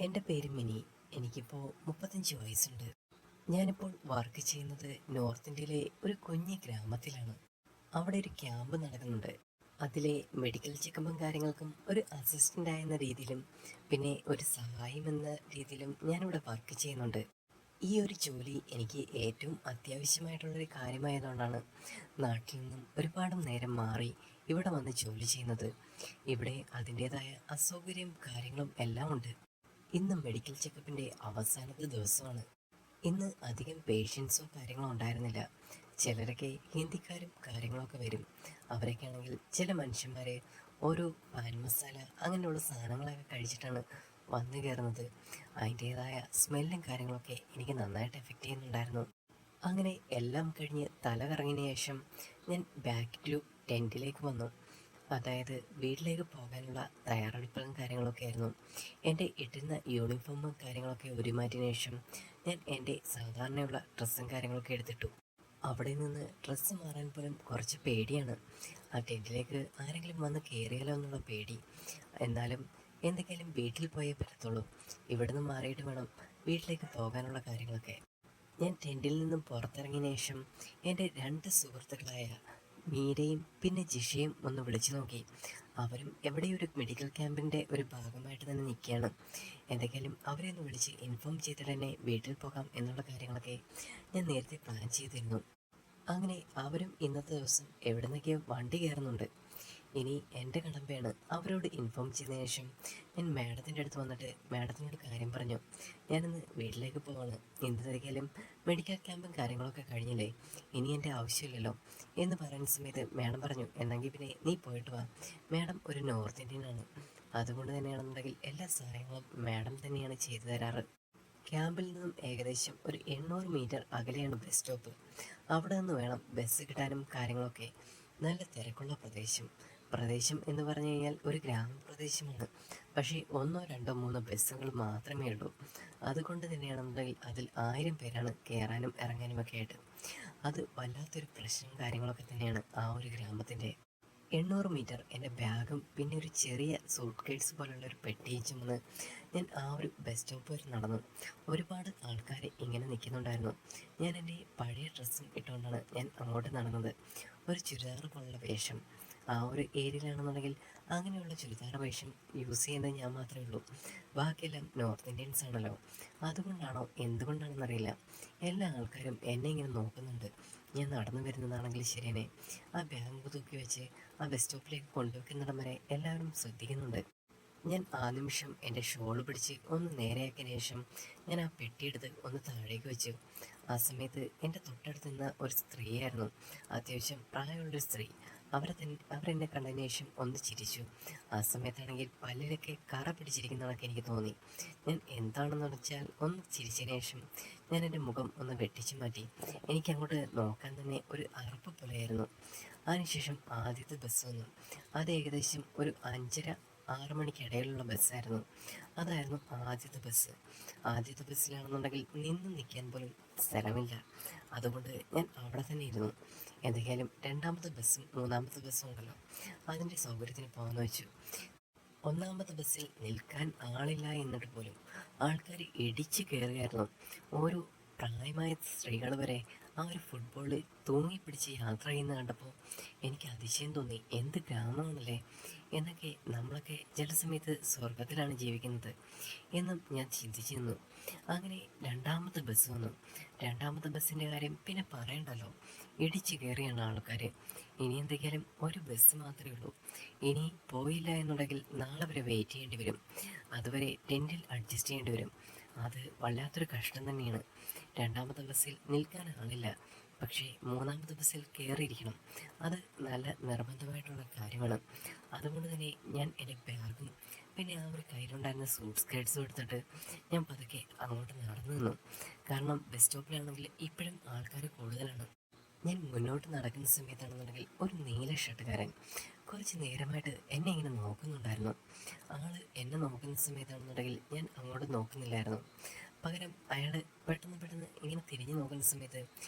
എൻ്റെ പേര് മിനി. എനിക്കിപ്പോൾ 35 വയസ്സുണ്ട്. ഞാനിപ്പോൾ വർക്ക് ചെയ്യുന്നത് നോർത്ത് ഇന്ത്യയിലെ ഒരു കുഞ്ഞു ഗ്രാമത്തിലാണ്. അവിടെ ഒരു ക്യാമ്പ് നടക്കുന്നുണ്ട്. അതിലെ മെഡിക്കൽ ചെക്കപ്പും കാര്യങ്ങൾക്കും ഒരു അസിസ്റ്റൻ്റ് ആയെന്ന രീതിയിലും പിന്നെ ഒരു സഹായം എന്ന രീതിയിലും ഞാനിവിടെ വർക്ക് ചെയ്യുന്നുണ്ട്. ഈ ഒരു ജോലി എനിക്ക് ഏറ്റവും അത്യാവശ്യമായിട്ടുള്ളൊരു കാര്യമായതുകൊണ്ടാണ് നാട്ടിൽ നിന്നും ഒരുപാട് നേരം മാറി ഇവിടെ വന്ന് ജോലി ചെയ്യുന്നത്. ഇവിടെ അതിൻ്റേതായ അസൗകര്യവും കാര്യങ്ങളും എല്ലാം ഉണ്ട്. ഇന്ന് മെഡിക്കൽ ചെക്കപ്പിൻ്റെ അവസാനത്തെ ദിവസമാണ്. ഇന്ന് അധികം പേഷ്യൻസോ കാര്യങ്ങളോ ഉണ്ടായിരുന്നില്ല. ചിലരൊക്കെ ഹിന്ദിക്കാരും കാര്യങ്ങളൊക്കെ വരും. അവരൊക്കെ ആണെങ്കിൽ ചില മനുഷ്യന്മാർ ഓരോ പാൻ മസാല അങ്ങനെയുള്ള സാധനങ്ങളൊക്കെ കഴിച്ചിട്ടാണ് വന്നു കയറുന്നത്. അതിൻ്റേതായ സ്മെല്ലും കാര്യങ്ങളൊക്കെ എനിക്ക് നന്നായിട്ട് എഫക്റ്റ് ചെയ്യുന്നുണ്ടായിരുന്നു. അങ്ങനെ എല്ലാം കഴിഞ്ഞ് തല കറങ്ങിയതിന് ശേഷം ഞാൻ ബാക്ക് ടു ടെൻറ്റിലേക്ക് വന്നു. അതായത് വീട്ടിലേക്ക് പോകാനുള്ള തയ്യാറെടുപ്പുകളും കാര്യങ്ങളൊക്കെ ആയിരുന്നു. എൻ്റെ ഇട്ടിരുന്ന യൂണിഫോമും കാര്യങ്ങളൊക്കെ ഉരുമാറ്റിയതിനു ശേഷം ഞാൻ എൻ്റെ സാധാരണയുള്ള ഡ്രസ്സും കാര്യങ്ങളൊക്കെ എടുത്തിട്ടു. അവിടെ നിന്ന് ഡ്രസ്സ് മാറാൻ പോലും കുറച്ച് പേടിയാണ്. ആ ടെൻറ്റിലേക്ക് ആരെങ്കിലും വന്ന് കയറിയാലോ എന്നുള്ള പേടി. എന്നാലും എന്തൊക്കെയാലും വീട്ടിൽ പോയേ പറ്റത്തുള്ളൂ. ഇവിടുന്ന് മാറിയിട്ട് വേണം വീട്ടിലേക്ക് പോകാനുള്ള കാര്യങ്ങളൊക്കെ. ഞാൻ ടെൻറ്റിൽ നിന്നും പുറത്തിറങ്ങിയ ശേഷം എൻ്റെ രണ്ട് സുഹൃത്തുക്കളായ മീരയും പിന്നെ ജിഷയും ഒന്ന് വിളിച്ചു നോക്കി. അവരും എവിടെയൊരു മെഡിക്കൽ ക്യാമ്പിൻ്റെ ഒരു ഭാഗമായിട്ട് തന്നെ നിൽക്കുകയാണ്. എന്തൊക്കെയാലും അവരെ ഒന്ന് വിളിച്ച് ഇൻഫോം ചെയ്തിട്ട് തന്നെ വീട്ടിൽ പോകാം എന്നുള്ള കാര്യങ്ങളൊക്കെ ഞാൻ നേരത്തെ പ്ലാൻ ചെയ്തിരുന്നു. അങ്ങനെ അവരും ഇന്നത്തെ ദിവസം എവിടെ നിന്നൊക്കെയോ വണ്ടി കയറുന്നുണ്ട്. ഇനി എൻ്റെ കടമ്പയാണ് അവരോട് ഇൻഫോം ചെയ്തതിനു ശേഷം ഞാൻ മാഡത്തിൻ്റെ അടുത്ത് വന്നിട്ട് മാഡത്തിനോട് കാര്യം പറഞ്ഞു. ഞാനിന്ന് വീട്ടിലേക്ക് പോവാണ്. എന്ത് തിരക്കിയാലും മെഡിക്കൽ ക്യാമ്പും കാര്യങ്ങളൊക്കെ കഴിഞ്ഞില്ലേ, ഇനി എൻ്റെ ആവശ്യമില്ലല്ലോ എന്ന് പറയുന്ന സമയത്ത് മാഡം പറഞ്ഞു, എന്നെങ്കിൽ പിന്നെ നീ പോയിട്ട് വാ. മാഡം ഒരു നോർത്ത് ഇന്ത്യനാണ്. അതുകൊണ്ട് തന്നെയാണെന്നുണ്ടെങ്കിൽ എല്ലാ സഹായങ്ങളും മാഡം തന്നെയാണ് ചെയ്തു തരാറ്. ക്യാമ്പിൽ നിന്നും ഏകദേശം ഒരു 800 മീറ്റർ അകലെയാണ് ബസ് സ്റ്റോപ്പ്. അവിടെ നിന്ന് വേണം ബസ് കിട്ടാനും കാര്യങ്ങളൊക്കെ. നല്ല തിരക്കുള്ള പ്രദേശം എന്ന് പറഞ്ഞു കഴിഞ്ഞാൽ ഒരു ഗ്രാമപ്രദേശമാണ്. പക്ഷേ ഒന്നോ രണ്ടോ മൂന്നോ ബസ്സുകൾ മാത്രമേ ഉള്ളൂ. അതുകൊണ്ട് തന്നെയാണെന്നുണ്ടെങ്കിൽ അതിൽ 1000 പേരാണ് കയറാനും ഇറങ്ങാനും ഒക്കെ ആയിട്ട്. അത് വല്ലാത്തൊരു പ്രശ്നം കാര്യങ്ങളൊക്കെ തന്നെയാണ് ആ ഒരു ഗ്രാമത്തിൻ്റെ. 800 മീറ്റർ എൻ്റെ ബാഗും പിന്നെ ഒരു ചെറിയ സൂട്ട് കേസ് പോലുള്ള ഒരു പെട്ടിയും ചുമന്ന് ഞാൻ ആ ഒരു ബസ് സ്റ്റോപ്പ് വരെ നടന്നു. ഒരുപാട് ആൾക്കാർ ഇങ്ങനെ നിൽക്കുന്നുണ്ടായിരുന്നു. ഞാൻ എൻ്റെ പഴയ ഡ്രസ്സും ഇട്ടുകൊണ്ടാണ് ഞാൻ അങ്ങോട്ട് നടന്നത്. ഒരു ചുരിദാർ പോലുള്ള വേഷം. ആ ഒരു ഏരിയയിലാണെന്നുണ്ടെങ്കിൽ അങ്ങനെയുള്ള ചുരിദാർ വേഷം യൂസ് ചെയ്യുന്നത് ഞാൻ മാത്രമേ ഉള്ളൂ. ബാക്കിയെല്ലാം നോർത്ത് ഇന്ത്യൻസ് ആണല്ലോ. അതുകൊണ്ടാണോ എന്തുകൊണ്ടാണെന്നറിയില്ല, എല്ലാ ആൾക്കാരും എന്നെ ഇങ്ങനെ നോക്കുന്നുണ്ട്. ഞാൻ നടന്നു വരുന്നതാണെങ്കിൽ ശരിയനെ ആ ബാഗ് തൂക്കി വെച്ച് ആ ബസ് സ്റ്റോപ്പിലേക്ക് കൊണ്ടുവെക്കുന്നിടം വരെ എല്ലാവരും ശ്രദ്ധിക്കുന്നുണ്ട്. ഞാൻ ആ നിമിഷം എൻ്റെ ഷോൾ പിടിച്ച് ഒന്ന് നേരെയാക്കിയതിന് ശേഷം ഞാൻ ആ പെട്ടിയെടുത്ത് ഒന്ന് താഴേക്ക് വെച്ചു. ആ സമയത്ത് എൻ്റെ തൊട്ടടുത്ത് നിന്ന ഒരു സ്ത്രീയായിരുന്നു, അത്യാവശ്യം പ്രായമുള്ളൊരു സ്ത്രീ. അവരെന്നെ കണ്ടതിന് ശേഷം ഒന്ന് ചിരിച്ചു. ആ സമയത്താണെങ്കിൽ പല്ലിലൊക്കെ കറ പിടിച്ചിരിക്കുന്നതൊക്കെ എനിക്ക് തോന്നി. ഞാൻ എന്താണെന്ന് വെച്ചാൽ ഒന്ന് ചിരിച്ചതിന് ശേഷം ഞാൻ എൻ്റെ മുഖം ഒന്ന് വെട്ടിച്ചു മാറ്റി. എനിക്കങ്ങോട്ട് നോക്കാൻ തന്നെ ഒരു അറപ്പ് പോലെയായിരുന്നു. അതിനുശേഷം ആദ്യത്തെ ബസ് വന്നു. അത് ഏകദേശം ഒരു 5:30-6 മണിക്കിടയിലുള്ള ബസ്സായിരുന്നു. അതായിരുന്നു ആദ്യത്തെ ബസ്. ആദ്യത്തെ ബസ്സിലാണെന്നുണ്ടെങ്കിൽ നിന്ന് നിൽക്കാൻ പോലും സ്ഥലമില്ല. അതുകൊണ്ട് ഞാൻ അവിടെ തന്നെ ഇരുന്നു. എന്തൊക്കെയാലും രണ്ടാമത്തെ ബസ്സും മൂന്നാമത്തെ ബസ്സും ഉണ്ടല്ലോ, അതിൻ്റെ സൗകര്യത്തിന് പോകാമെന്ന് വെച്ചു. ഒന്നാമത്തെ ബസ്സിൽ നിൽക്കാൻ ആളില്ല എന്നിട്ട് പോലും ആൾക്കാർ ഇടിച്ച് കയറുകയായിരുന്നു. ഓരോ പ്രായമായ സ്ത്രീകൾ വരെ ആ ഒരു ഫുട്ബോളിൽ തൂങ്ങിപ്പിടിച്ച് യാത്ര ചെയ്യുന്ന കണ്ടപ്പോൾ എനിക്ക് അതിശയം തോന്നി. എന്ത് ഗ്രാമമാണല്ലേ എന്നൊക്കെ. നമ്മളൊക്കെ ചില സമയത്ത് സ്വർഗത്തിലാണ് ജീവിക്കുന്നത് എന്നും ഞാൻ ചിന്തിച്ചിരുന്നു. അങ്ങനെ രണ്ടാമത്തെ ബസ് വന്നു. രണ്ടാമത്തെ ബസ്സിൻ്റെ കാര്യം പിന്നെ പറയണ്ടല്ലോ, ഇടിച്ച് കയറിയാണ് ആൾക്കാർ. ഇനി എന്തൊക്കെയാലും ഒരു ബസ് മാത്രമേ ഉള്ളൂ. ഇനി പോയില്ല എന്നുണ്ടെങ്കിൽ നാളെ വരെ വെയിറ്റ് ചെയ്യേണ്ടി വരും. അതുവരെ ടെൻറ്റിൽ അഡ്ജസ്റ്റ് ചെയ്യേണ്ടി വരും. അത് വല്ലാത്തൊരു കഷ്ടം തന്നെയാണ്. രണ്ടാമത്തെ ബസ്സിൽ നിൽക്കാൻ ആളില്ല, പക്ഷേ മൂന്നാമത്തെ ബസ്സിൽ കയറിയിരിക്കണം. അത് നല്ല നിർബന്ധമായിട്ടുള്ള കാര്യമാണ്. അതുകൊണ്ട് തന്നെ ഞാൻ എൻ്റെ ബാഗും പിന്നെ ആ ഒരു കയ്യിലുണ്ടായിരുന്ന സൂട്ട് സ്കേർട്സും എടുത്തിട്ട് ഞാൻ പതുക്കെ അങ്ങോട്ട് നടന്നു നിന്നു. കാരണം ബസ് സ്റ്റോപ്പിലാണെങ്കിൽ ഇപ്പോഴും ആൾക്കാർ കൂടുതലാണ്. ഞാൻ മുന്നോട്ട് നടക്കുന്ന സമയത്താണെന്നുണ്ടെങ്കിൽ ഒരു നീല ഷർട്ടുകാരൻ കുറച്ച് നേരമായിട്ട് എന്നെ ഇങ്ങനെ നോക്കുന്നുണ്ടായിരുന്നു. ആൾ എന്നെ നോക്കുന്ന സമയത്താണെന്നുണ്ടെങ്കിൽ ഞാൻ അങ്ങോട്ട് നോക്കുന്നില്ലായിരുന്നു. പകരം അയാൾ പെട്ടെന്ന് ഇങ്ങനെ തിരിഞ്ഞു നോക്കുന്ന സമയത്ത്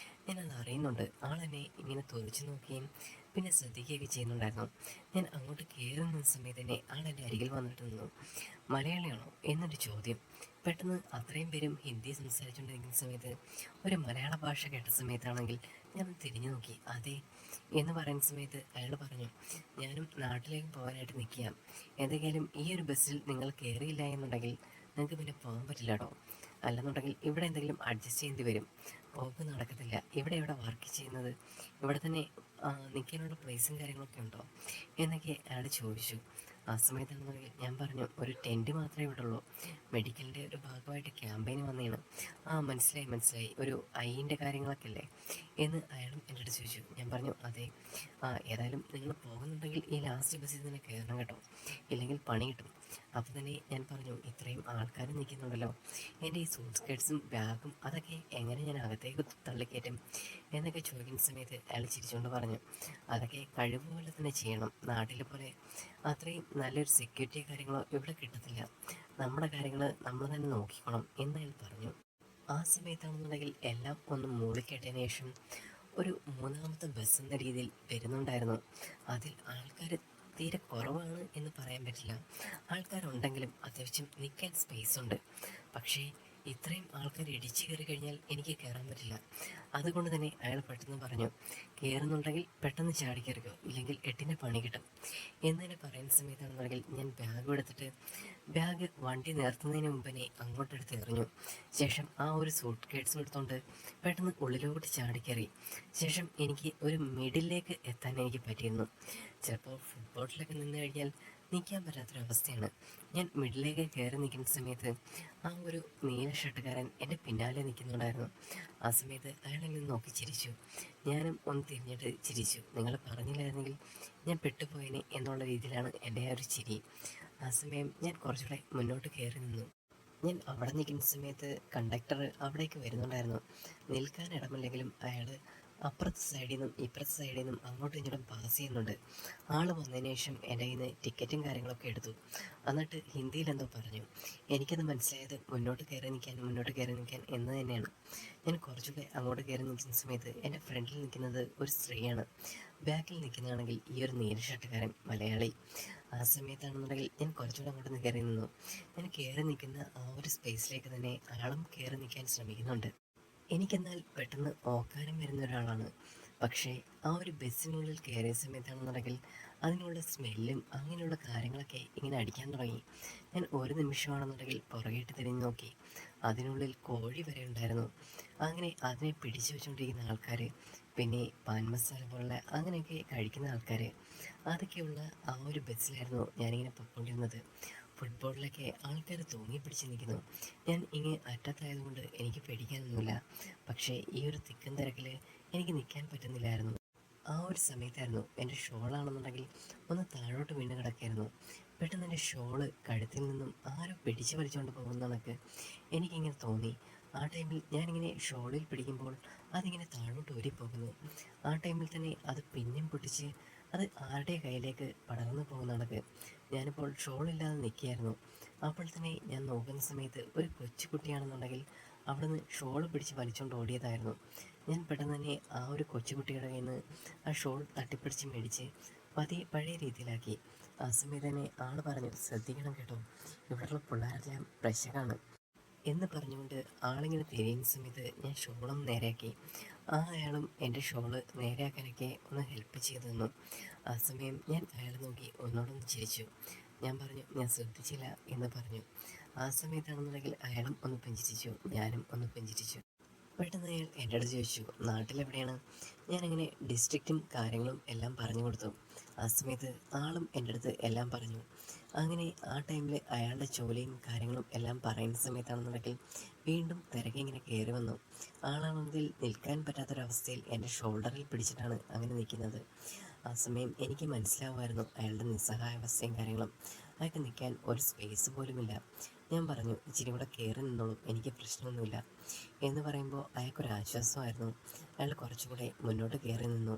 ഞാനത് അറിയുന്നുണ്ട്. ആളെന്നെ ഇങ്ങനെ തുറച്ചു നോക്കുകയും പിന്നെ ശ്രദ്ധിക്കുകയൊക്കെ ചെയ്യുന്നുണ്ടായിരുന്നു. ഞാൻ അങ്ങോട്ട് കയറി നിന്ന സമയത്ത് തന്നെ ആൾ എൻ്റെ അരികിൽ വന്നിട്ട് നിന്നു. മലയാളിയാണോ എന്നൊരു ചോദ്യം. പെട്ടെന്ന് അത്രയും പേരും ഹിന്ദി സംസാരിച്ചുകൊണ്ടിരിക്കുന്ന സമയത്ത് ഒരു മലയാള ഭാഷ കേട്ട സമയത്താണെങ്കിൽ ഞാൻ തിരിഞ്ഞു നോക്കി. അതെ എന്ന് പറയുന്ന സമയത്ത് അയാൾ പറഞ്ഞു, ഞാനും നാട്ടിലേക്ക് പോകാനായിട്ട് നിൽക്കുക. എന്തെങ്കിലും ഈ ഒരു ബസ്സിൽ നിങ്ങൾ കയറിയില്ല എന്നുണ്ടെങ്കിൽ നിങ്ങൾക്ക് പിന്നെ പോകാൻ പറ്റില്ല കേട്ടോ. അല്ലെന്നുണ്ടെങ്കിൽ ഇവിടെ എന്തെങ്കിലും അഡ്ജസ്റ്റ് ചെയ്യേണ്ടി വരും. പോക്ക് നടക്കത്തില്ല. ഇവിടെ വർക്ക് ചെയ്യുന്നത്, ഇവിടെ തന്നെ നിൽക്കാനുള്ള പ്ലേസും കാര്യങ്ങളൊക്കെ ഉണ്ടോ എന്നൊക്കെ അയാൾ ചോദിച്ചു. ആ സമയത്താണെന്നുണ്ടെങ്കിൽ ഞാൻ പറഞ്ഞു, ഒരു ടെൻറ്റ് മാത്രമേ ഇവിടെ ഉള്ളൂ, മെഡിക്കലിൻ്റെ ഒരു ഭാഗമായിട്ട് ക്യാമ്പയിന് വന്നതാണ്. ആ മനസ്സിലായി, ഒരു ഐൻ്റെ കാര്യങ്ങളൊക്കെ അല്ലേ എന്ന് അയാളും എൻ്റെ അടുത്ത് ചോദിച്ചു. ഞാൻ പറഞ്ഞു, അതെ. ഏതായാലും നിങ്ങൾ പോകുന്നുണ്ടെങ്കിൽ ഈ ലാസ്റ്റ് ബസ്സിൽ തന്നെ കയറണം കേട്ടോ, ഇല്ലെങ്കിൽ പണി കിട്ടും. അപ്പോൾ തന്നെ ഞാൻ പറഞ്ഞു, ഇത്രയും ആൾക്കാർ നിൽക്കുന്നുണ്ടല്ലോ, എൻ്റെ ഈ സൂട്ട് കേട്ട്സും ബാഗും അതൊക്കെ എങ്ങനെ ഞാൻ അകത്തേക്ക് തള്ളിക്കയറ്റും എന്നൊക്കെ ചോദിക്കുന്ന സമയത്ത് അയാൾ ചിരിച്ചുകൊണ്ട് പറഞ്ഞു, അതൊക്കെ കഴിവ് പോലെ തന്നെ ചെയ്യണം. നാട്ടിലെ പോലെ അത്രയും നല്ലൊരു സെക്യൂരിറ്റി കാര്യങ്ങളോ ഇവിടെ കിട്ടത്തില്ല. നമ്മുടെ കാര്യങ്ങൾ നമ്മൾ തന്നെ നോക്കിക്കണം എന്ന് അയാൾ പറഞ്ഞു. ആ സമയത്താണെന്നുണ്ടെങ്കിൽ എല്ലാം ഒന്ന് മൂളിക്കേട്ടതിന് ശേഷം ഒരു മൂന്നാമത്തെ ബസ് എന്ന രീതിയിൽ വരുന്നുണ്ടായിരുന്നു. അതിൽ ആൾക്കാർ തീരെ കുറവാണ് എന്ന് പറയാൻ പറ്റില്ല. ആൾക്കാരുണ്ടെങ്കിലും അത്യാവശ്യം നിൽക്കാൻ സ്പേസ് ഉണ്ട്. പക്ഷേ ഇത്രയും ആൾക്കാർ ഇടിച്ചു കയറി കഴിഞ്ഞാൽ എനിക്ക് കയറാൻ പറ്റില്ല. അതുകൊണ്ട് തന്നെ അയാൾ പെട്ടെന്ന് പറഞ്ഞു, കയറുന്നുണ്ടെങ്കിൽ പെട്ടെന്ന് ചാടി കയറിക്കോ, ഇല്ലെങ്കിൽ എട്ടിൻ്റെ പണി കിട്ടും എന്നതിനെ പറയുന്ന സമയത്താണെന്നുണ്ടെങ്കിൽ ഞാൻ ബാഗ് എടുത്തിട്ട് ബാഗ് വണ്ടി നിർത്തുന്നതിന് മുമ്പേ അങ്ങോട്ടെടുത്ത് എറിഞ്ഞു. ശേഷം ആ ഒരു സൂട്ട് കേസും എടുത്തുകൊണ്ട് പെട്ടെന്ന് ഉള്ളിലോട്ട് ചാടിക്കയറി. ശേഷം എനിക്ക് ഒരു മിഡിലേക്ക് എത്താൻ എനിക്ക് പറ്റിയിരുന്നു. ചിലപ്പോൾ ഫുട്ബോളിലൊക്കെ നിന്ന് കഴിഞ്ഞാൽ നിൽക്കാൻ പറ്റാത്തൊരവസ്ഥയാണ്. ഞാൻ മിഡിലേക്ക് കയറി നിൽക്കുന്ന സമയത്ത് ആ ഒരു നീല ഷർട്ടുകാരൻ എൻ്റെ പിന്നാലെ നിൽക്കുന്നുണ്ടായിരുന്നു. ആ സമയത്ത് അയാൾ എന്നെ നോക്കി ചിരിച്ചു. ഞാനും ഒന്ന് തിരിഞ്ഞിട്ട് ചിരിച്ചു. നിങ്ങൾ പറഞ്ഞില്ലായിരുന്നെങ്കിൽ ഞാൻ പെട്ടുപോയനെ എന്നുള്ള രീതിയിലാണ് എൻ്റെ ആ ഒരു ചിരി. ആ സമയം ഞാൻ കുറച്ചുകൂടെ മുന്നോട്ട് കയറി നിന്നു. ഞാൻ അവിടെ നിൽക്കുന്ന സമയത്ത് കണ്ടക്ടർ അവിടേക്ക് വരുന്നുണ്ടായിരുന്നു. നിൽക്കാൻ ഇടമില്ലെങ്കിലും അയാൾ അപ്പുറത്തെ സൈഡിൽ നിന്നും ഇപ്പുറത്തെ സൈഡിൽ നിന്നും അങ്ങോട്ടും ഇങ്ങോട്ടും പാസ് ചെയ്യുന്നുണ്ട്. ആൾ വന്നതിന് ശേഷം എൻ്റെ കയ്യിൽ നിന്ന് ടിക്കറ്റും കാര്യങ്ങളൊക്കെ എടുത്തു. എന്നിട്ട് ഹിന്ദിയിൽ എന്തോ പറഞ്ഞു. എനിക്കത് മനസ്സിലായത് മുന്നോട്ട് കയറി നിൽക്കാൻ എന്ന് തന്നെയാണ്. ഞാൻ കുറച്ചുകൂടെ അങ്ങോട്ട് കയറി നിൽക്കുന്ന സമയത്ത് എൻ്റെ ഫ്രണ്ടിൽ നിൽക്കുന്നത് ഒരു സ്ത്രീയാണ്. ബാക്കിൽ നിൽക്കുന്നതാണെങ്കിൽ ഈ ഒരു നീല ഷർട്ടുകാരൻ മലയാളി. ആ സമയത്താണെന്നുണ്ടെങ്കിൽ ഞാൻ കുറച്ചുകൂടെ അങ്ങോട്ട് കയറി നിന്നു. ഞാൻ കയറി നിൽക്കുന്ന ആ ഒരു സ്പേസിലേക്ക് തന്നെ അയാളും കയറി നിൽക്കാൻ ശ്രമിക്കുന്നുണ്ട്. എനിക്കെന്നാൽ പെട്ടെന്ന് ഓക്കാനം വരുന്ന ഒരാളാണ്. പക്ഷേ ആ ഒരു ബസ്സിനുള്ളിൽ കയറിയ സമയത്താണെന്നുണ്ടെങ്കിൽ അതിനുള്ള സ്മെല്ലും അങ്ങനെയുള്ള കാര്യങ്ങളൊക്കെ ഇങ്ങനെ അടിക്കാൻ തുടങ്ങി. ഞാൻ ഒരു നിമിഷമാണെന്നുണ്ടെങ്കിൽ പുറകേട്ട് തിരിഞ്ഞു നോക്കി. അതിനുള്ളിൽ കോഴി വരെ ഉണ്ടായിരുന്നു. അങ്ങനെ അതിനെ പിടിച്ചു വെച്ചുകൊണ്ടിരിക്കുന്ന ആൾക്കാർ, പിന്നെ പാൻ മസാല പോലുള്ള അങ്ങനെയൊക്കെ കഴിക്കുന്ന ആൾക്കാർ, അതൊക്കെയുള്ള ആ ഒരു ബസ്സിലായിരുന്നു ഞാനിങ്ങനെ പൊയ്ക്കൊണ്ടിരുന്നത്. ഫുട്ബോളിലൊക്കെ ആൾക്കാർ തൂങ്ങി പിടിച്ച് നിൽക്കുന്നു. ഞാൻ ഇങ്ങനെ അറ്റത്തായതുകൊണ്ട് എനിക്ക് പേടിക്കാനൊന്നുമില്ല. പക്ഷേ ഈ ഒരു തിക്കും തിരക്കിൽ എനിക്ക് നിൽക്കാൻ പറ്റുന്നില്ലായിരുന്നു. ആ ഒരു സമയത്തായിരുന്നു എൻ്റെ ഷോളാണെന്നുണ്ടെങ്കിൽ ഒന്ന് താഴോട്ട് വീണ് കിടക്കായിരുന്നു. പെട്ടെന്ന് എൻ്റെ ഷോള് കഴുത്തിൽ നിന്നും ആരോ പിടിച്ച് വലിച്ചുകൊണ്ട് പോകുന്ന കണക്ക് എനിക്കിങ്ങനെ തോന്നി. ആ ടൈമിൽ ഞാനിങ്ങനെ ഷോളിൽ പിടിക്കുമ്പോൾ അതിങ്ങനെ താഴോട്ട് ഊരിപ്പോകുന്നു. ആ ടൈമിൽ തന്നെ അത് പിന്നെയും പൊട്ടിച്ച് അത് ആരുടെ കയ്യിലേക്ക് പടർന്നു പോകുന്ന കണക്ക് ഞാനിപ്പോൾ ഷോളില്ലാതെ നിൽക്കുകയായിരുന്നു. അപ്പോൾ തന്നെ ഞാൻ നോക്കുന്ന സമയത്ത് ഒരു കൊച്ചുകുട്ടിയാണെന്നുണ്ടെങ്കിൽ അവിടെ നിന്ന് ഷോൾ പിടിച്ച് വലിച്ചുകൊണ്ട് ഓടിയതായിരുന്നു. ഞാൻ പെട്ടെന്ന് തന്നെ ആ ഒരു കൊച്ചുകുട്ടിയുടെ കയ്യിൽ നിന്ന് ആ ഷോൾ തട്ടിപ്പിടിച്ച് മേടിച്ച് പഴയ രീതിയിലാക്കി. ആ സമയത്ത് തന്നെ ആൾ പറഞ്ഞു, ശ്രദ്ധിക്കണം കേട്ടോ, ഇവിടെയുള്ള പിള്ളേരെല്ലാം പ്രശ്നമാണ് എന്ന് പറഞ്ഞുകൊണ്ട് ആളിങ്ങനെ തിരിയുന്ന സമയത്ത് ഞാൻ ഷോളും നേരെയാക്കി. അയാളും എൻ്റെ ഷോള് നേരെയാക്കാനൊക്കെ ഒന്ന് ഹെൽപ്പ് ചെയ്തു തന്നു. ആ സമയം ഞാൻ അയാളെ നോക്കി ഒന്നോടൊന്ന് ചിരിച്ചു. ഞാൻ പറഞ്ഞു, ഞാൻ ശ്രദ്ധിച്ചില്ല എന്ന് പറഞ്ഞു. ആ സമയത്താണെന്നുണ്ടെങ്കിൽ അയാളും ഒന്ന് പുഞ്ചിരിച്ചു, ഞാനും ഒന്ന് പുഞ്ചിരിച്ചു. പെട്ടെന്ന് അയാൾ എൻ്റെ അടുത്ത് ചോദിച്ചു, നാട്ടിലെവിടെയാണ്? ഞാനങ്ങനെ ഡിസ്ട്രിക്റ്റും കാര്യങ്ങളും എല്ലാം പറഞ്ഞു കൊടുത്തു. ആ സമയത്ത് ആളും എൻ്റെ അടുത്ത് എല്ലാം പറഞ്ഞു. അങ്ങനെ ആ ടൈമിൽ അയാളുടെ ജോലിയും കാര്യങ്ങളും എല്ലാം പറയുന്ന സമയത്താണെന്നുണ്ടെങ്കിൽ വീണ്ടും തിരക്കി ഇങ്ങനെ കയറി വന്നു. ആളാണെങ്കിൽ നിൽക്കാൻ പറ്റാത്തൊരവസ്ഥയിൽ എൻ്റെ ഷോൾഡറിൽ പിടിച്ചിട്ടാണ് അങ്ങനെ നിൽക്കുന്നത്. ആ സമയം എനിക്ക് മനസ്സിലാവുമായിരുന്നു അയാളുടെ നിസ്സഹായാവസ്ഥയും കാര്യങ്ങളും. അയാൾക്ക് നിൽക്കാൻ ഒരു സ്പേസ് പോലുമില്ല. ഞാൻ പറഞ്ഞു, ഇച്ചിരി കൂടെ കയറി നിന്നോളൂ, എനിക്ക് പ്രശ്നമൊന്നുമില്ല എന്ന് പറയുമ്പോൾ അയാൾക്കൊരാശ്വാസമായിരുന്നു. അയാൾ കുറച്ചുകൂടെ മുന്നോട്ട് കയറി നിന്നു.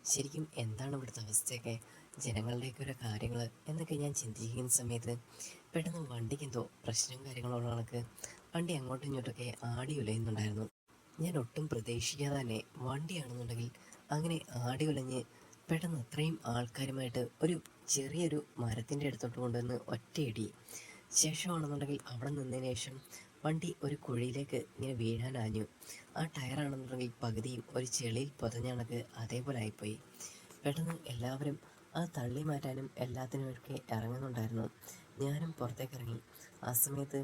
ശരിക്കും എന്താണ് ഇവിടുത്തെ അവസ്ഥയൊക്കെ, ജനങ്ങളുടെയൊക്കെ ഒരു കാര്യങ്ങൾ എന്നൊക്കെ ഞാൻ ചിന്തിക്കുന്ന സമയത്ത് പെട്ടെന്ന് വണ്ടിക്ക് എന്തോ പ്രശ്നവും കാര്യങ്ങളുള്ള കണക്ക് വണ്ടി അങ്ങോട്ടും ഇങ്ങോട്ടൊക്കെ ആടി ഉലയുന്നുണ്ടായിരുന്നു. ഞാൻ ഒട്ടും പ്രതീക്ഷിക്കാതെ തന്നെ വണ്ടിയാണെന്നുണ്ടെങ്കിൽ അങ്ങനെ ആടി ഉലഞ്ഞ് പെട്ടെന്ന് അത്രയും ആൾക്കാരുമായിട്ട് ഒരു ചെറിയൊരു മരത്തിൻ്റെ അടുത്തോട്ട് കൊണ്ടുവന്ന് ഒറ്റയിടി. ശേഷമാണെന്നുണ്ടെങ്കിൽ അവിടെ നിന്നതിന് ശേഷം വണ്ടി ഒരു കുഴിയിലേക്ക് ഇങ്ങനെ വീഴാനാഞ്ഞു. ആ ടയറാണെന്നുണ്ടെങ്കിൽ പകുതിയും ഒരു ചെളിയിൽ പൊതഞ്ഞ കണക്ക് അതേപോലെ ആയിപ്പോയി. പെട്ടെന്ന് എല്ലാവരും അത് തള്ളി മാറ്റാനും എല്ലാത്തിനുമൊക്കെ ഇറങ്ങുന്നുണ്ടായിരുന്നു. ഞാനും പുറത്തേക്ക് ഇറങ്ങി. ആ സമയത്ത്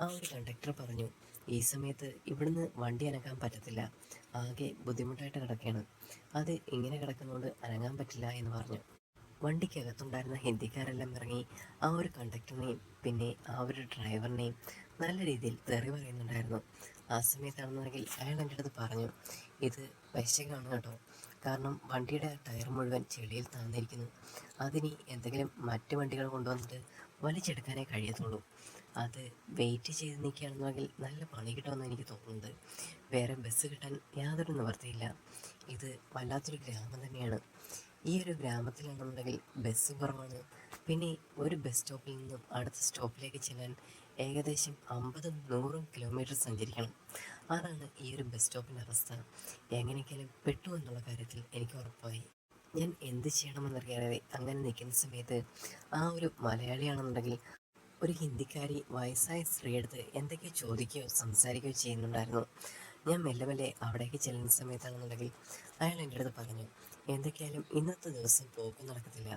ആ ഒരു കണ്ടക്ടർ പറഞ്ഞു, ഈ സമയത്ത് ഇവിടുന്ന് വണ്ടി അനക്കാൻ പറ്റത്തില്ല, ആകെ ബുദ്ധിമുട്ടായിട്ട് കിടക്കുകയാണ്, അത് ഇങ്ങനെ കിടക്കുന്നതുകൊണ്ട് അനങ്ങാൻ പറ്റില്ല എന്ന് പറഞ്ഞു. വണ്ടിക്കകത്തുണ്ടായിരുന്ന ഹിന്ദിക്കാരെല്ലാം ഇറങ്ങി ആ ഒരു കണ്ടക്ടറിനെയും പിന്നെ ആ ഒരു ഡ്രൈവറിനെയും നല്ല രീതിയിൽ തെറി പറയുന്നുണ്ടായിരുന്നു. ആ സമയത്താണെന്നുണ്ടെങ്കിൽ അയാൾ എൻ്റെ അടുത്ത് പറഞ്ഞു, ഇത് പൈസക്കാണ് കേട്ടോ, കാരണം വണ്ടിയുടെ ടയർ മുഴുവൻ ചെളിയിൽ താന്നിരിക്കുന്നു, അതിനി എന്തെങ്കിലും മറ്റ് വണ്ടികൾ കൊണ്ടുവന്നിട്ട് വലിച്ചെടുക്കാനേ കഴിയത്തുള്ളൂ, അത് വെയിറ്റ് ചെയ്ത് നിൽക്കുകയാണെന്നുണ്ടെങ്കിൽ നല്ല പണി കിട്ടുമെന്ന് എനിക്ക് തോന്നുന്നത്, വേറെ ബസ് കിട്ടാൻ യാതൊരു നിവൃത്തിയില്ല, ഇത് വല്ലാത്തൊരു ഗ്രാമം തന്നെയാണ്, ഈ ഒരു ഗ്രാമത്തിലാണെന്നുണ്ടെങ്കിൽ ബസ് കുറവാണ്, പിന്നെ ഒരു ബസ് സ്റ്റോപ്പിൽ നിന്നും അടുത്ത സ്റ്റോപ്പിലേക്ക് ചെല്ലാൻ ഏകദേശം 50-100 കിലോമീറ്റർ സഞ്ചരിക്കണം. അതാണ് ഈ ഒരു ബസ് സ്റ്റോപ്പിൻ്റെ അവസ്ഥ. എങ്ങനെയൊക്കെയാലും പെട്ടു എന്നുള്ള കാര്യത്തിൽ എനിക്ക് ഉറപ്പായി. ഞാൻ എന്ത് ചെയ്യണമെന്നറിയാതെ അങ്ങനെ നിൽക്കുന്ന സമയത്ത് ആ ഒരു മലയാളിയാണെന്നുണ്ടെങ്കിൽ ഒരു ഹിന്ദിക്കാരി വയസ്സായ സ്ത്രീയെടുത്ത് എന്തൊക്കെയോ ചോദിക്കുകയോ സംസാരിക്കുകയോ ചെയ്യുന്നുണ്ടായിരുന്നു. ഞാൻ മെല്ലെ മെല്ലെ അവിടേക്ക് ചെല്ലുന്ന സമയത്താണെന്നുണ്ടെങ്കിൽ അയാൾ എൻ്റെ അടുത്ത് പറഞ്ഞു, എന്തൊക്കെയായാലും ഇന്നത്തെ ദിവസം പോക്കും നടക്കത്തില്ല.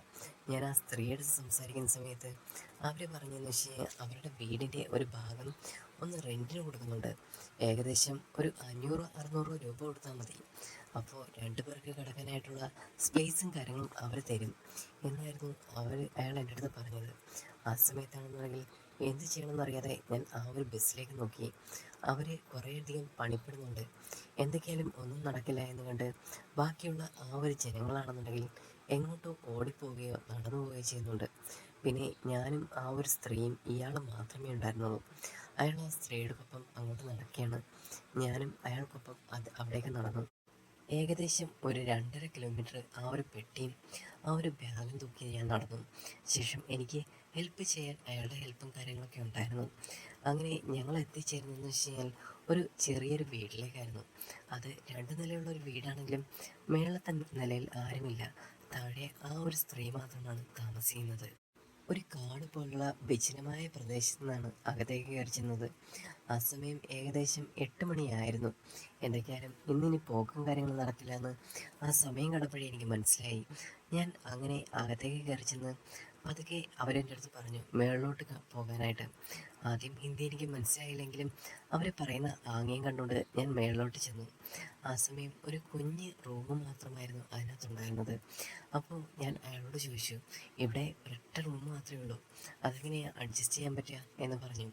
ഞാൻ ആ സ്ത്രീയോട് സംസാരിക്കുന്ന സമയത്ത് അവർ പറഞ്ഞതെന്ന് വെച്ച് കഴിഞ്ഞാൽ അവരുടെ വീടിൻ്റെ ഒരു ഭാഗം ഒന്ന് റെൻറ്റിന് കൊടുക്കുന്നുണ്ട്, ഏകദേശം ഒരു 500-600 രൂപ കൊടുത്താൽ മതി, അപ്പോൾ 2 പേർക്ക് കിടക്കാനായിട്ടുള്ള സ്പേസും കാര്യങ്ങളും അവർ തരും എന്നായിരുന്നു അയാൾ എൻ്റെ അടുത്ത് പറഞ്ഞത്. ആ സമയത്താണെന്നുണ്ടെങ്കിൽ എന്ത് ചെയ്യണമെന്നറിയാതെ ഞാൻ ആ ഒരു ബസ്സിലേക്ക് നോക്കി. അവർ കുറേയധികം പണിപ്പെടുന്നുണ്ട്, എന്തൊക്കെയായാലും ഒന്നും നടക്കില്ല എന്ന് കണ്ട് ബാക്കിയുള്ള ആ ഒരു ജനങ്ങളാണെന്നുണ്ടെങ്കിൽ എങ്ങോട്ടോ ഓടിപ്പോവുകയോ നടന്നു പോവുകയോ ചെയ്യുന്നുണ്ട്. പിന്നെ ഞാനും ആ ഒരു സ്ത്രീയും ഇയാളും മാത്രമേ ഉണ്ടായിരുന്നുള്ളൂ. അയാൾ ആ സ്ത്രീയോടൊപ്പം അങ്ങോട്ട് നടക്കുകയാണ്, ഞാനും അയാൾക്കൊപ്പം അവിടേക്ക് നടന്നു. ഏകദേശം ഒരു 2.5 കിലോമീറ്റർ ആ ഒരു പെട്ടിയും ആ ഒരു ബാഗും തൂക്കി ഞാൻ നടന്നു. ശേഷം എനിക്ക് ഹെൽപ്പ് ചെയ്യാൻ അയാളുടെ ഹെൽപ്പും കാര്യങ്ങളൊക്കെ ഉണ്ടായിരുന്നു. അങ്ങനെ ഞങ്ങൾ എത്തിച്ചേരുന്നതെന്ന് വെച്ച് കഴിഞ്ഞാൽ ഒരു ചെറിയൊരു വീട്ടിലേക്കായിരുന്നു. അത് 2 നിലയുള്ള ഒരു വീടാണെങ്കിലും മേളത്തെ നിലയിൽ ആരുമില്ല, താഴെ ആ ഒരു സ്ത്രീ മാത്രമാണ് താമസിക്കുന്നത്. ഒരു കാട് പോലുള്ള വിജനമായ പ്രദേശത്തു നിന്നാണ് അകത്തേക്ക് കയറി ചെന്നത്. ആ സമയം ഏകദേശം 8 മണിയായിരുന്നു. എന്തൊക്കെയായാലും ഇന്നിനി പോക്കും കാര്യങ്ങളും നടക്കില്ല എന്ന് ആ സമയം കണ്ടപ്പോഴേ എനിക്ക് മനസ്സിലായി. ഞാൻ അങ്ങനെ അകത്തേക്ക് കയറി ചെന്ന് പതുക്കെ അവരെൻ്റെ അടുത്ത് പറഞ്ഞു മേളിലോട്ട് പോകാനായിട്ട്. ആദ്യം ഹിന്ദി എനിക്ക് മനസ്സിലായില്ലെങ്കിലും അവർ പറയുന്ന ആംഗ്യം കണ്ടുകൊണ്ട് ഞാൻ മേളിലോട്ട് ചെന്നു. ആ സമയം ഒരു കുഞ്ഞ് റൂം മാത്രമായിരുന്നു അതിനകത്തുണ്ടായിരുന്നത്. അപ്പോൾ ഞാൻ അയാളോട് ചോദിച്ചു, ഇവിടെ ഒരൊറ്റ റൂം മാത്രമേ ഉള്ളൂ, അതെങ്ങനെയാണ് അഡ്ജസ്റ്റ് ചെയ്യാൻ പറ്റുക എന്ന് പറഞ്ഞു.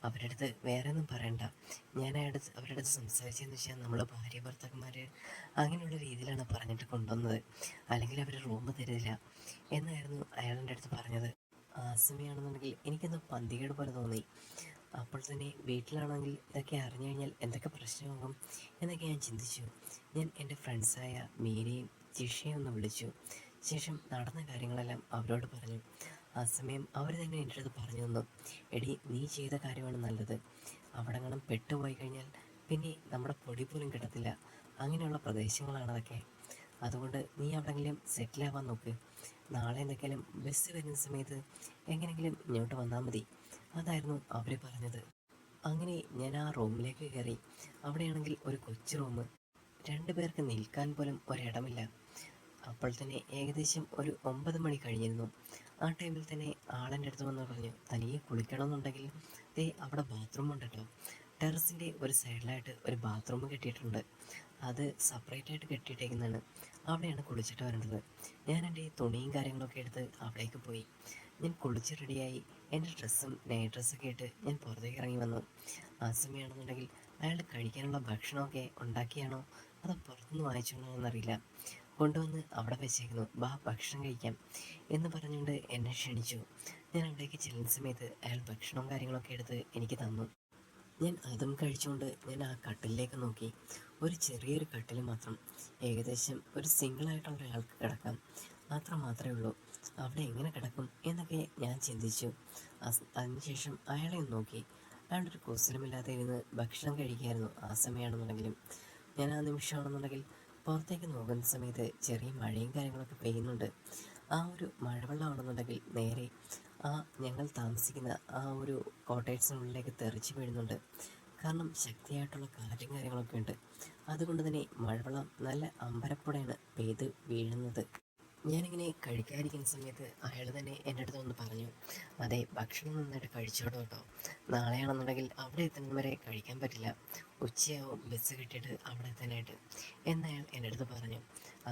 അവരുടെ അടുത്ത് വേറെ ഒന്നും പറയണ്ട, ഞാൻ അവരുടെ അടുത്ത് സംസാരിച്ചതെന്ന് വെച്ചാൽ നമ്മൾ ഭാര്യ ഭർത്താക്കന്മാർ അങ്ങനെയുള്ള രീതിയിലാണ് പറഞ്ഞിട്ട് കൊണ്ടുവന്നത്, അല്ലെങ്കിൽ അവർ റൂം തരില്ല എന്നായിരുന്നു അയാളുടെ അടുത്ത് പറഞ്ഞത്. ആ സമയമാണെന്നുണ്ടെങ്കിൽ എനിക്കൊന്ന് പന്തികേട് പോലെ തോന്നി. അപ്പോൾ തന്നെ വീട്ടിലാണെങ്കിൽ ഇതൊക്കെ അറിഞ്ഞു കഴിഞ്ഞാൽ എന്തൊക്കെ പ്രശ്നമാകും എന്നൊക്കെ ഞാൻ ചിന്തിച്ചു. ഞാൻ എൻ്റെ ഫ്രണ്ട്സായ മീരയും ജിഷയും ഒന്ന് വിളിച്ചു. ശേഷം നടന്ന കാര്യങ്ങളെല്ലാം അവരോട് പറഞ്ഞു. ആ സമയം അവർ തന്നെ എൻ്റെ അടുത്ത് പറഞ്ഞു തന്നു, എടി നീ ചെയ്ത കാര്യമാണ് നല്ലത്, അവിടെങ്ങാനും പെട്ടുപോയി കഴിഞ്ഞാൽ പിന്നെ നമ്മുടെ പൊടി പോലും കിട്ടത്തില്ല, അങ്ങനെയുള്ള പ്രദേശങ്ങളാണ് അതൊക്കെ, അതുകൊണ്ട് നീ എവിടെയെങ്കിലും സെറ്റിലാവാൻ നോക്ക്, നാളെ എന്തൊക്കെയാലും ബസ് വരുന്ന സമയത്ത് എങ്ങനെയെങ്കിലും ഇങ്ങോട്ട് വന്നാൽ മതി, അതായിരുന്നു അവർ പറഞ്ഞത്. അങ്ങനെ ഞാൻ ആ റൂമിലേക്ക് കയറി. അവിടെയാണെങ്കിൽ ഒരു കൊച്ചു റൂം, 2 പേർക്ക് നിൽക്കാൻ പോലും ഒരിടമില്ല. അപ്പോൾ തന്നെ ഏകദേശം ഒരു 9 മണി കഴിഞ്ഞിരുന്നു. ആ ടൈമിൽ തന്നെ ആളെൻ്റെ അടുത്ത് വന്ന് പറഞ്ഞു, തനിയെ കുളിക്കണമെന്നുണ്ടെങ്കിൽ ദേ അവിടെ ബാത്റൂം ഉണ്ട് കേട്ടോ, ടെറസിൻ്റെ ഒരു സൈഡിലായിട്ട് ഒരു ബാത്റൂം കെട്ടിയിട്ടുണ്ട്, അത് സെപ്പറേറ്റ് ആയിട്ട് കെട്ടിയിട്ടേക്കുന്നതാണ്, അവിടെയാണ് കുളിച്ചിട്ട് വരേണ്ടത്. ഞാൻ എൻ്റെ തുണിയും കാര്യങ്ങളൊക്കെ എടുത്ത് അവിടേക്ക് പോയി. ഞാൻ കുളിച്ച് റെഡിയായി എൻ്റെ ഡ്രസ്സും നൈറ്റ് ഡ്രസ്സൊക്കെ ഇട്ട് ഞാൻ പുറത്തേക്ക് ഇറങ്ങി വന്നു. ആ സമയമാണെന്നുണ്ടെങ്കിൽ അയാൾ കഴിക്കാനുള്ള ഭക്ഷണമൊക്കെ ഉണ്ടാക്കിയാണോ അതോ പുറത്തുനിന്ന് വാങ്ങിച്ചോണോ എന്നറിയില്ല, കൊണ്ടുവന്ന് അവിടെ വെച്ചേക്കുന്നു, ബാ ഭക്ഷണം കഴിക്കാം എന്ന് പറഞ്ഞുകൊണ്ട് എന്നെ ക്ഷണിച്ചു. ഞാൻ അവിടേക്ക് ചെല്ലുന്ന സമയത്ത് അയാൾ ഭക്ഷണവും കാര്യങ്ങളൊക്കെ എടുത്ത് എനിക്ക് തന്നു. ഞാൻ അതും കഴിച്ചുകൊണ്ട് ഞാൻ ആ കട്ടിലേക്ക് നോക്കി. ഒരു ചെറിയൊരു കട്ടിൽ മാത്രം, ഏകദേശം ഒരു സിംഗിളായിട്ടുള്ള ഒരാൾക്ക് കിടക്കാം, അത്ര മാത്രമേ ഉള്ളൂ, അവിടെ എങ്ങനെ കിടക്കും എന്നൊക്കെ ഞാൻ ചിന്തിച്ചു. അതിനുശേഷം അയാളെ ഒന്ന് നോക്കി. അയാളൊരു കുസലമില്ലാതെ ഇരുന്ന് ഭക്ഷണം കഴിക്കുകയായിരുന്നു. ആ സമയമാണെന്നുണ്ടെങ്കിലും ഞാൻ ആ നിമിഷമാണെന്നുണ്ടെങ്കിൽ പുറത്തേക്ക് നോക്കുന്ന സമയത്ത് ചെറിയ മഴയും കാര്യങ്ങളൊക്കെ പെയ്യുന്നുണ്ട്. ആ ഒരു മഴവെള്ളമാണെന്നുണ്ടെങ്കിൽ നേരെ ആ ഞങ്ങൾ താമസിക്കുന്ന ആ ഒരു കോട്ടേഴ്സിനുള്ളിലേക്ക് തെറിച്ച് വീഴുന്നുണ്ട്. കാരണം ശക്തിയായിട്ടുള്ള കാറ്റും കാര്യങ്ങളൊക്കെ ഉണ്ട്. അതുകൊണ്ട് തന്നെ മഴവെള്ളം നല്ല അമ്പരപ്പോടെയാണ് പെയ്ത് വീഴുന്നത്. ഞാനിങ്ങനെ കഴിക്കാതിരിക്കുന്ന സമയത്ത് അയാൾ തന്നെ എൻ്റെ അടുത്ത് വന്ന് പറഞ്ഞു, അതെ, ഭക്ഷണം നന്നായിട്ട് കഴിച്ചോട്ടോ കേട്ടോ, നാളെയാണെന്നുണ്ടെങ്കിൽ അവിടെ എത്തുന്നത് വരെ കഴിക്കാൻ പറ്റില്ല, ഉച്ചയാവും ബസ് കിട്ടിയിട്ട് അവിടെ എത്താനായിട്ട് എന്നയാൾ എൻ്റെ അടുത്ത് പറഞ്ഞു.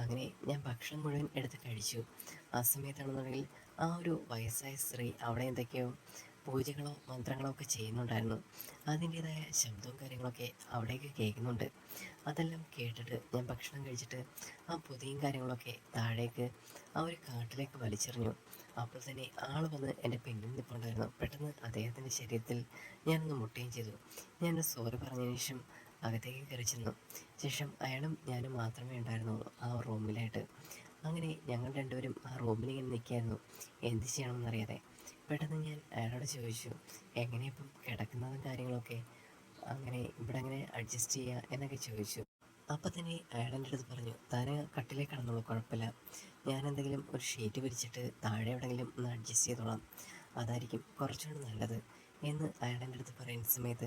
അങ്ങനെ ഞാൻ ഭക്ഷണം മുഴുവൻ എടുത്ത് കഴിച്ചു. ആ സമയത്താണെന്നുണ്ടെങ്കിൽ ആ ഒരു വയസ്സായ സ്ത്രീ അവിടെ എന്തൊക്കെയോ പൂജകളോ മന്ത്രങ്ങളോ ഒക്കെ ചെയ്യുന്നുണ്ടായിരുന്നു. അതിൻ്റേതായ ശബ്ദവും കാര്യങ്ങളൊക്കെ അവിടേക്ക് കേൾക്കുന്നുണ്ട്. അതെല്ലാം കേട്ടിട്ട് ഞാൻ ഭക്ഷണം കഴിച്ചിട്ട് ആ പൊതിയും കാര്യങ്ങളൊക്കെ താഴേക്ക് ആ ഒരു കാട്ടിലേക്ക് വലിച്ചെറിഞ്ഞു. അപ്പോൾ തന്നെ ആൾ വന്ന് എൻ്റെ പിന്നിൽ നിൽപ്പുണ്ടായിരുന്നു. പെട്ടെന്ന് അദ്ദേഹത്തിൻ്റെ ശരീരത്തിൽ ഞാനൊന്ന് മുട്ടുകയും ചെയ്തു. ഞാനൊരു സോറി പറഞ്ഞതിന് ശേഷം അകത്തേക്ക് കയറി ചെന്നു. ശേഷം അയാളും ഞാനും മാത്രമേ ഉണ്ടായിരുന്നുള്ളൂ ആ റൂമിലായിട്ട്. അങ്ങനെ ഞങ്ങൾ രണ്ടുപേരും ആ റൂമിലിങ്ങനെ നിൽക്കുകയായിരുന്നു, എന്ത് ചെയ്യണമെന്നറിയാതെ. പെട്ടെന്ന് ഞാൻ അയാളോട് ചോദിച്ചു, എങ്ങനെയിപ്പം കിടക്കുന്നതും കാര്യങ്ങളൊക്കെ, അങ്ങനെ ഇവിടെ എങ്ങനെ അഡ്ജസ്റ്റ് ചെയ്യുക എന്നൊക്കെ ചോദിച്ചു. അപ്പം തന്നെ അയാൾ എൻ്റെ അടുത്ത് പറഞ്ഞു, താൻ കട്ടിലേക്ക് കിടന്നോളൂ, കുഴപ്പമില്ല, ഞാൻ എന്തെങ്കിലും ഒരു ഷീറ്റ് വിരിച്ചിട്ട് താഴെ എവിടെയെങ്കിലും ഒന്ന് അഡ്ജസ്റ്റ് ചെയ്തോളാം, അതായിരിക്കും കുറച്ചുകൂടി നല്ലത് എന്ന് അയാൾ എൻ്റെ അടുത്ത് പറയുന്ന സമയത്ത്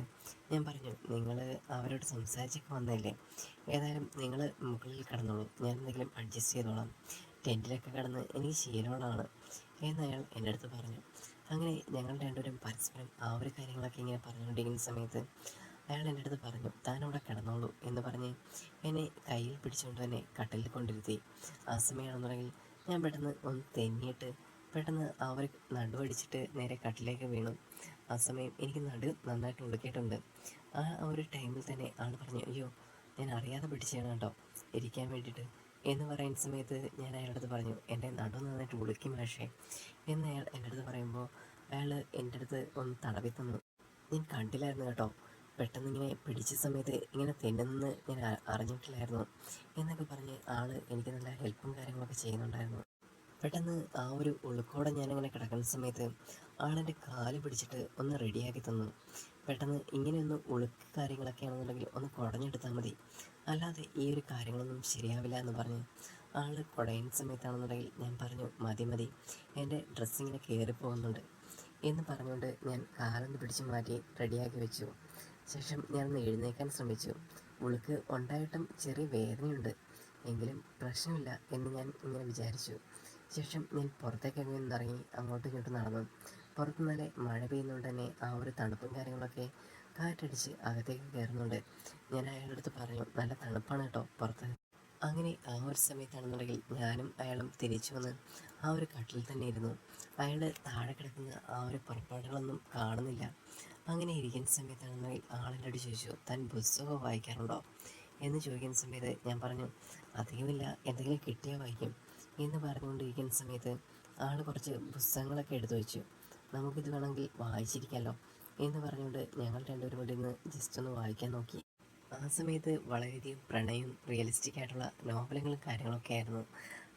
ഞാൻ പറഞ്ഞു, നിങ്ങൾ അവരോട് സംസാരിച്ചൊക്കെ വന്നതല്ലേ, ഏതായാലും നിങ്ങൾ മുകളിൽ കിടന്നോളൂ, ഞാൻ എന്തെങ്കിലും അഡ്ജസ്റ്റ് ചെയ്തോളാം, ടെൻറ്റിലൊക്കെ കിടന്ന് എനിക്ക് ശീലമുള്ളതാണ് എന്ന് അയാൾ എൻ്റെ അടുത്ത് പറഞ്ഞു. അങ്ങനെ ഞങ്ങൾ രണ്ടുപേരും പരസ്പരം ആ ഒരു കാര്യങ്ങളൊക്കെ ഇങ്ങനെ പറഞ്ഞുകൊണ്ടിരിക്കുന്ന സമയത്ത് അയാൾ എൻ്റെ അടുത്ത് പറഞ്ഞു, താനവിടെ കിടന്നോളൂ എന്ന് പറഞ്ഞ് എന്നെ കയ്യിൽ പിടിച്ചുകൊണ്ട് തന്നെ കട്ടിലിൽ കൊണ്ടിരുത്തി. ആ സമയമാണെന്നുണ്ടെങ്കിൽ ഞാൻ പെട്ടെന്ന് ഒന്ന് തെന്നിയിട്ട് പെട്ടെന്ന് ആ ഒരു നടുവടിച്ചിട്ട് നേരെ കട്ടിലേക്ക് വീണു. ആ സമയം എനിക്ക് നന്നായിട്ട് ഉളുക്കിയിട്ടുണ്ട്. ആ ഒരു ടൈമിൽ തന്നെ ആൾ പറഞ്ഞു, അയ്യോ, ഞാൻ അറിയാതെ പിടിച്ചാണ് കേട്ടോ ഇരിക്കാൻ വേണ്ടിയിട്ട് എന്ന് പറയുന്ന സമയത്ത് ഞാൻ അയാളുടെ അടുത്ത് പറഞ്ഞു, എൻ്റെ നന്നായിട്ട് ഉളുക്കി മാഷേ എന്ന് അയാൾ എൻ്റെ അടുത്ത് പറയുമ്പോൾ അയാൾ എൻ്റെ അടുത്ത് ഒന്ന് തടവി തന്നു. ഞാൻ കണ്ടില്ലായിരുന്നു കേട്ടോ, പെട്ടെന്ന് ഇങ്ങനെ പിടിച്ച സമയത്ത് ഇങ്ങനെ തെന്നുന്നത് ഞാൻ അറിഞ്ഞിട്ടില്ലായിരുന്നു എന്നൊക്കെ പറഞ്ഞ് ആൾ എനിക്ക് നല്ല ഹെൽപ്പും കാര്യങ്ങളൊക്കെ ചെയ്യുന്നുണ്ടായിരുന്നു. പെട്ടെന്ന് ആ ഒരു ഉളുക്കോടെ ഞാനിങ്ങനെ കിടക്കുന്ന സമയത്ത് ആളെൻ്റെ കാല് പിടിച്ചിട്ട് ഒന്ന് റെഡിയാക്കി തന്നു. പെട്ടെന്ന് ഇങ്ങനെയൊന്ന് ഉളുക്ക് കാര്യങ്ങളൊക്കെ ആണെന്നുണ്ടെങ്കിൽ ഒന്ന് കുടഞ്ഞെടുത്താൽ മതി, അല്ലാതെ ഈ ഒരു കാര്യങ്ങളൊന്നും ശരിയാവില്ല എന്ന് പറഞ്ഞ് ആൾ കുടയുന്ന സമയത്താണെന്നുണ്ടെങ്കിൽ ഞാൻ പറഞ്ഞു, മതി മതി, എൻ്റെ ഡ്രസ്സിങ്ങനെ കയറിപ്പോകുന്നുണ്ട് എന്ന് പറഞ്ഞുകൊണ്ട് ഞാൻ കാലൊന്ന് പിടിച്ച് മാറ്റി റെഡിയാക്കി വെച്ചു. ശേഷം ഞാനൊന്ന് എഴുന്നേൽക്കാൻ ശ്രമിച്ചു. ഉളുക്ക് ഉണ്ടായിട്ടും ചെറിയ വേദനയുണ്ട്, എങ്കിലും പ്രശ്നമില്ല എന്ന് ഞാൻ ഇങ്ങനെ വിചാരിച്ചു. ശേഷം ഞാൻ പുറത്തേക്കൊക്കെ ഒന്നിറങ്ങി അങ്ങോട്ടും ഇങ്ങോട്ടും നടന്നു. പുറത്ത് നല്ല മഴ പെയ്യുന്നതുകൊണ്ട് തന്നെ ആ ഒരു തണുപ്പും കാര്യങ്ങളൊക്കെ കാറ്റടിച്ച് അകത്തേക്ക് കയറുന്നുണ്ട്. ഞാൻ അയാളുടെ അടുത്ത് പറഞ്ഞു, നല്ല തണുപ്പാണ് കേട്ടോ പുറത്ത്. അങ്ങനെ ആ ഒരു സമയത്താണെന്നുണ്ടെങ്കിൽ ഞാനും അയാളും തിരിച്ചു വന്ന് ആ ഒരു കട്ടിൽ തന്നെ ഇരുന്നു. അയാൾ താഴെ കിടക്കുന്ന ആ ഒരു പുറപ്പാടുകളൊന്നും കാണുന്നില്ല. അങ്ങനെ ഇരിക്കുന്ന സമയത്താണെന്നുണ്ടെങ്കിൽ ആളെൻ്റെ അടുത്ത് ചോദിച്ചു, താൻ പുസ്തകമൊക്കെ വായിക്കാറുണ്ടോ എന്ന് ചോദിക്കുന്ന സമയത്ത് ഞാൻ പറഞ്ഞു, അധികമില്ല, എന്തെങ്കിലും കിട്ടിയാൽ വായിക്കും എന്ന് പറഞ്ഞുകൊണ്ടിരിക്കുന്ന സമയത്ത് ആൾ കുറച്ച് പുസ്തകങ്ങളൊക്കെ എടുത്തു വെച്ചു. നമുക്കിത് വേണമെങ്കിൽ വായിച്ചിരിക്കാമല്ലോ എന്ന് പറഞ്ഞുകൊണ്ട് ഞങ്ങൾ രണ്ടുപേരും കൂടി ഇന്ന് ജസ്റ്റ് ഒന്ന് വായിക്കാൻ നോക്കി. ആ സമയത്ത് വളരെയധികം പ്രണയവും റിയലിസ്റ്റിക് ആയിട്ടുള്ള നോവലുകളും കാര്യങ്ങളൊക്കെ ആയിരുന്നു.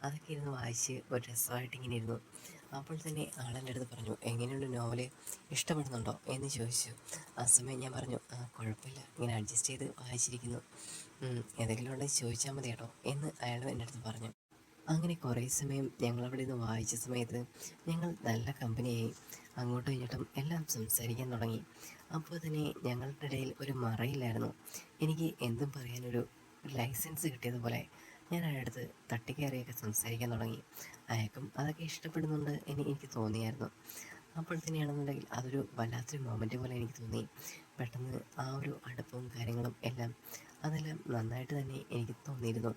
അതൊക്കെ ഇരുന്ന് വായിച്ച് ഒരു രസമായിട്ട് ഇങ്ങനെ ഇരുന്നു. അപ്പോൾ തന്നെ ആളെൻ്റെ അടുത്ത് പറഞ്ഞു, എങ്ങനെയുണ്ട് നോവല്, ഇഷ്ടപ്പെടുന്നുണ്ടോ എന്ന് ചോദിച്ചു. ആ സമയം ഞാൻ പറഞ്ഞു, ആ കുഴപ്പമില്ല, ഇങ്ങനെ അഡ്ജസ്റ്റ് ചെയ്ത് വായിച്ചിരിക്കുന്നു, എന്തെങ്കിലും ഉണ്ടെങ്കിൽ ചോദിച്ചാൽ മതി കേട്ടോ എന്ന് അയാൾ എൻ്റെ അടുത്ത് പറഞ്ഞു. അങ്ങനെ കുറേ സമയം ഞങ്ങളവിടെ നിന്ന് വായിച്ച സമയത്ത് ഞങ്ങൾ നല്ല കമ്പനിയായി, അങ്ങോട്ടും ഇങ്ങോട്ടും എല്ലാം സംസാരിക്കാൻ തുടങ്ങി. അപ്പോൾ തന്നെ ഞങ്ങളുടെ ഇടയിൽ ഒരു മറയില്ലായിരുന്നു. എനിക്ക് എന്തും പറയാനൊരു ലൈസൻസ് കിട്ടിയതുപോലെ ഞാൻ അയാളടുത്ത് തട്ടിക്കയറിയൊക്കെ സംസാരിക്കാൻ തുടങ്ങി. അയാൾക്കും അതൊക്കെ ഇഷ്ടപ്പെടുന്നുണ്ട് എന്ന് എനിക്ക് തോന്നിയായിരുന്നു. അപ്പോൾ തന്നെയാണെന്നുണ്ടെങ്കിൽ അതൊരു വല്ലാത്തൊരു മൊമെൻ്റ് പോലെ എനിക്ക് തോന്നി. പെട്ടെന്ന് ആ ഒരു അടുപ്പവും കാര്യങ്ങളും എല്ലാം അതെല്ലാം നന്നായിട്ട് തന്നെ എനിക്ക് തോന്നിയിരുന്നു.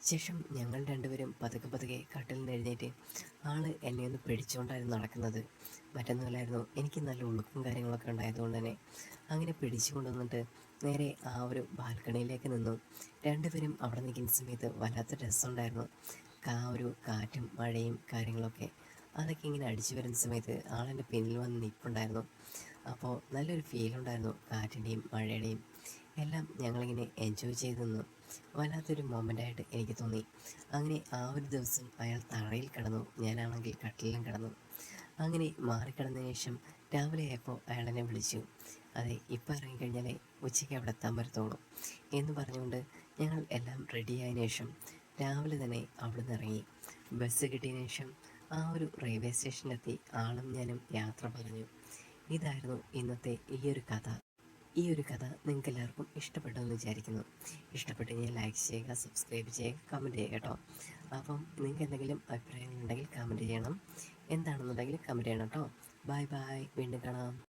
ശേഷം ഞങ്ങൾ രണ്ടുപേരും പതുക്കെ പതുക്കെ കട്ടിൽ നിന്ന് എഴുന്നേറ്റ് ആൾ എന്നെ ഒന്ന് പിടിച്ചുകൊണ്ടായിരുന്നു നടക്കുന്നത്. മറ്റൊന്നുമല്ലായിരുന്നു, എനിക്ക് നല്ല ഉളുക്കും കാര്യങ്ങളൊക്കെ ഉണ്ടായതുകൊണ്ട് തന്നെ അങ്ങനെ പിടിച്ചു കൊണ്ടുവന്നിട്ട് നേരെ ആ ഒരു ബാൽക്കണിയിലേക്ക് നിന്നു. രണ്ടുപേരും അവിടെ നിൽക്കുന്ന സമയത്ത് വല്ലാത്ത രസമുണ്ടായിരുന്നു. ആ ഒരു കാറ്റും മഴയും കാര്യങ്ങളൊക്കെ അതൊക്കെ ഇങ്ങനെ അടിച്ചു വരുന്ന സമയത്ത് ആളെൻ്റെ പിന്നിൽ വന്ന് നിൽപ്പുണ്ടായിരുന്നു. അപ്പോൾ നല്ലൊരു ഫീലുണ്ടായിരുന്നു, കാറ്റിൻ്റെയും മഴയുടെയും എല്ലാം ഞങ്ങളിങ്ങനെ എൻജോയ് ചെയ്ത് നിന്നു. വല്ലാത്തൊരു മൊമെൻ്റായിട്ട് എനിക്ക് തോന്നി. അങ്ങനെ ആ ഒരു ദിവസം അയാൾ തറയിൽ കിടന്നു, ഞാനാണെങ്കിൽ കട്ടിലിലും കിടന്നു. അങ്ങനെ മാറിക്കിടന്നതിന് ശേഷം രാവിലെ ആയപ്പോൾ അയാൾ എന്നെ വിളിച്ചു, അതെ, ഇപ്പം ഇറങ്ങിക്കഴിഞ്ഞാലേ ഉച്ചയ്ക്ക് അവിടെ എത്താൻ പറ്റത്തുള്ളൂ എന്ന് പറഞ്ഞുകൊണ്ട് ഞങ്ങൾ എല്ലാം റെഡിയായതിനു ശേഷം രാവിലെ തന്നെ അവിടെ നിന്ന് ഇറങ്ങി. ബസ് കിട്ടിയതിനു ശേഷം ആ ഒരു റെയിൽവേ സ്റ്റേഷനിലെത്തി ആളും ഞാനും യാത്ര പറഞ്ഞു. ഇതായിരുന്നു ഇന്നത്തെ ഈ ഒരു കഥ നിങ്ങൾക്ക് എല്ലാവർക്കും ഇഷ്ടപ്പെട്ടു എന്ന് വിചാരിക്കുന്നു. ഇഷ്ടപ്പെട്ട് കഴിഞ്ഞാൽ ലൈക്ക് ചെയ്യുക, സബ്സ്ക്രൈബ് ചെയ്യുക, കമൻറ്റ് ചെയ്യുക കേട്ടോ. അപ്പം നിങ്ങൾക്ക് എന്തെങ്കിലും അഭിപ്രായങ്ങളുണ്ടെങ്കിൽ കമൻറ്റ് ചെയ്യണം. എന്താണെന്നുണ്ടെങ്കിൽ കമൻറ്റ് ചെയ്യണം കേട്ടോ. ബൈ ബൈ, വീണ്ടും കാണാം.